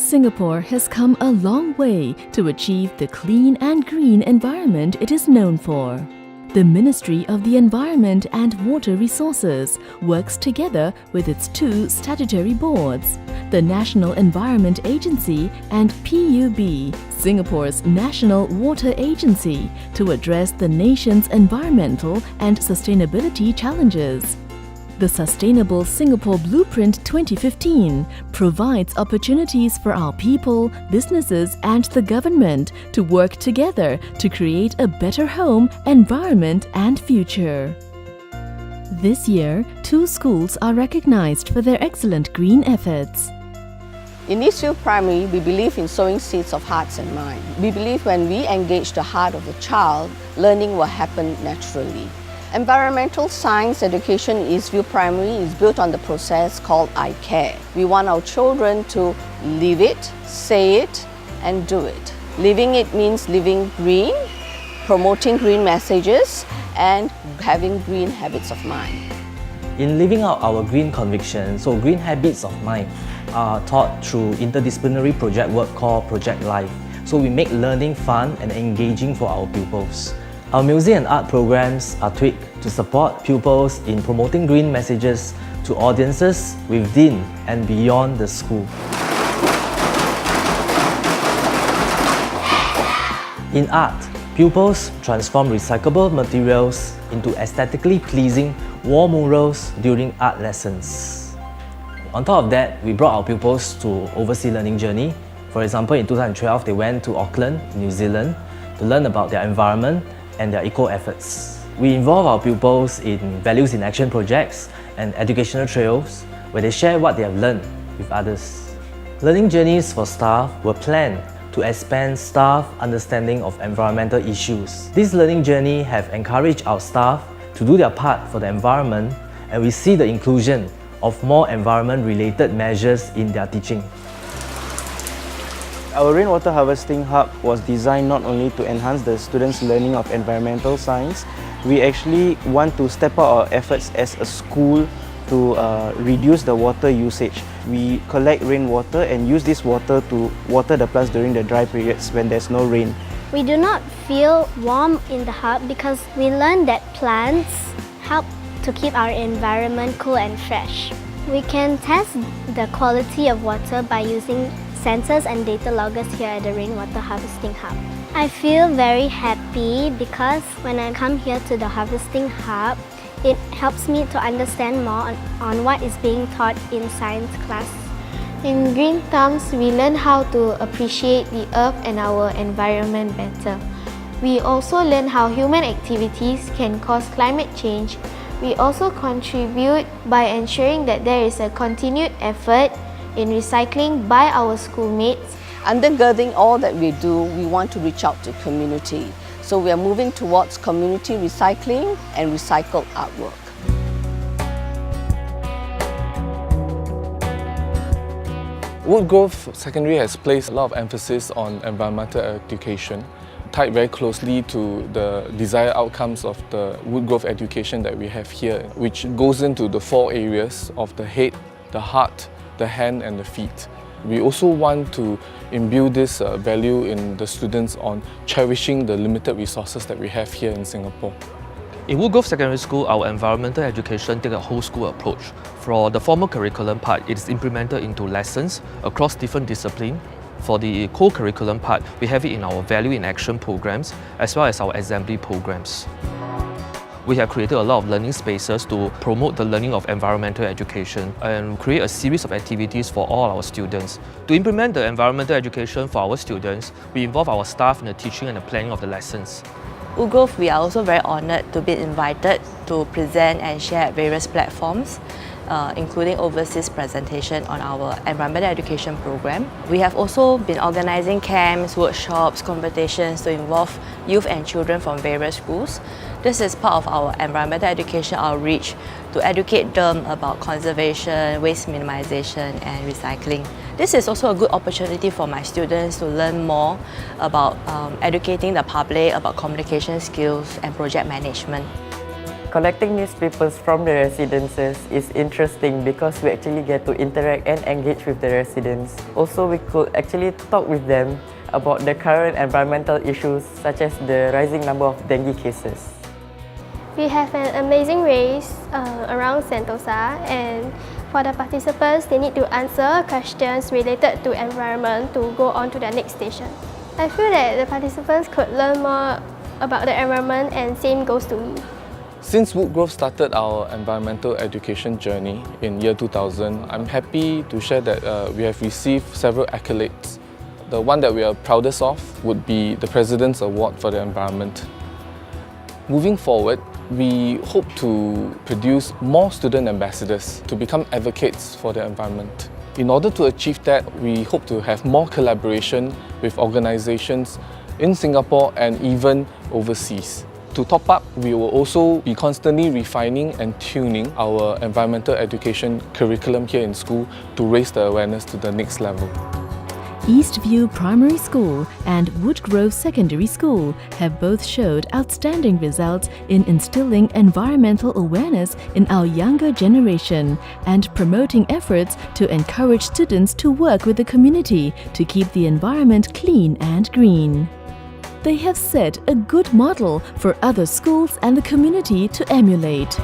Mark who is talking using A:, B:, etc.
A: Singapore has come a long way to achieve the clean and green environment it is known for. The Ministry of the Environment and Water Resources works together with its two statutory boards, the National Environment Agency and PUB, Singapore's National Water Agency, to address the nation's environmental and sustainability challenges. The Sustainable Singapore Blueprint 2015 provides opportunities for our people, businesses and the government to work together to create a better home, environment and future. This year, 2 schools are recognized for their excellent green efforts.
B: In Eastview Primary, we believe in sowing seeds of hearts and minds. We believe when we engage the heart of the child, learning will happen naturally. Environmental science education in Eastview Primary is built on the process called I Care. We want our children to live it, say it, and do it. Living it means living green, promoting green messages, and having green habits of mind.
C: In living out our green convictions, so green habits of mind are taught through interdisciplinary project work called Project Life. So we make learning fun and engaging for our pupils. Our music and art programs are tweaked to support pupils in promoting green messages to audiences within and beyond the school. In art, pupils transform recyclable materials into aesthetically pleasing wall murals during art lessons. On top of that, we brought our pupils to overseas learning journey. For example, in 2012, they went to Auckland, New Zealand, to learn about their environment and their eco-efforts. We involve our pupils in Values in Action projects and educational trails where they share what they have learned with others. Learning journeys for staff were planned to expand staff understanding of environmental issues. This learning journey have encouraged our staff to do their part for the environment, and we see the inclusion of more environment-related measures in their teaching.
D: Our rainwater harvesting hub was designed not only to enhance the students' learning of environmental science, we actually want to step up our efforts as a school to reduce the water usage. We collect rainwater and use this water to water the plants during the dry periods when there's no rain.
E: We do not feel warm in the hub because we learn that plants help to keep our environment cool and fresh. We can test the quality of water by using sensors and data loggers here at the Rainwater Harvesting Hub. I feel very happy because when I come here to the Harvesting Hub, it helps me to understand more on what is being taught in science class.
F: In green terms, we learn how to appreciate the earth and our environment better. We also learn how human activities can cause climate change. We also contribute by ensuring that there is a continued effort in recycling by our schoolmates.
B: Undergirding all that we do, we want to reach out to community. So we are moving towards community recycling and recycled artwork.
G: Woodgrove Secondary has placed a lot of emphasis on environmental education, tied very closely to the desired outcomes of the Woodgrove education that we have here, which goes into the 4 areas of the head, the heart, the hand and the feet. We also want to imbue this value in the students on cherishing the limited resources that we have here in Singapore.
H: In Woodgrove Secondary School, our environmental education takes a whole school approach. For the formal curriculum part, it is implemented into lessons across different disciplines. For the co-curriculum part, we have it in our Value in Action programs as well as our assembly programs. We have created a lot of learning spaces to promote the learning of environmental education and create a series of activities for all our students. To implement the environmental education for our students, we involve our staff in the teaching and the planning of the lessons.
I: Woodgrove, we are also very honoured to be invited to present and share at various platforms, including overseas presentation on our environmental education program. We have also been organising camps, workshops, competitions to involve youth and children from various schools. This is part of our environmental education outreach to educate them about conservation, waste minimisation and recycling. This is also a good opportunity for my students to learn more about educating the public about communication skills and project management.
J: Collecting newspapers from the residences is interesting because we actually get to interact and engage with the residents. Also, we could actually talk with them about the current environmental issues such as the rising number of dengue cases.
K: We have an amazing race around Sentosa, and for the participants, they need to answer questions related to environment to go on to the next station. I feel that the participants could learn more about the environment, and same goes to me.
G: Since Woodgrove started our environmental education journey in year 2000, I'm happy to share that we have received several accolades. The one that we are proudest of would be the President's Award for the Environment. Moving forward, we hope to produce more student ambassadors to become advocates for the environment. In order to achieve that, we hope to have more collaboration with organizations in Singapore and even overseas. To top up, we will also be constantly refining and tuning our environmental education curriculum here in school to raise the awareness to the next level.
A: Eastview Primary School and Woodgrove Secondary School have both showed outstanding results in instilling environmental awareness in our younger generation and promoting efforts to encourage students to work with the community to keep the environment clean and green. They have set a good model for other schools and the community to emulate.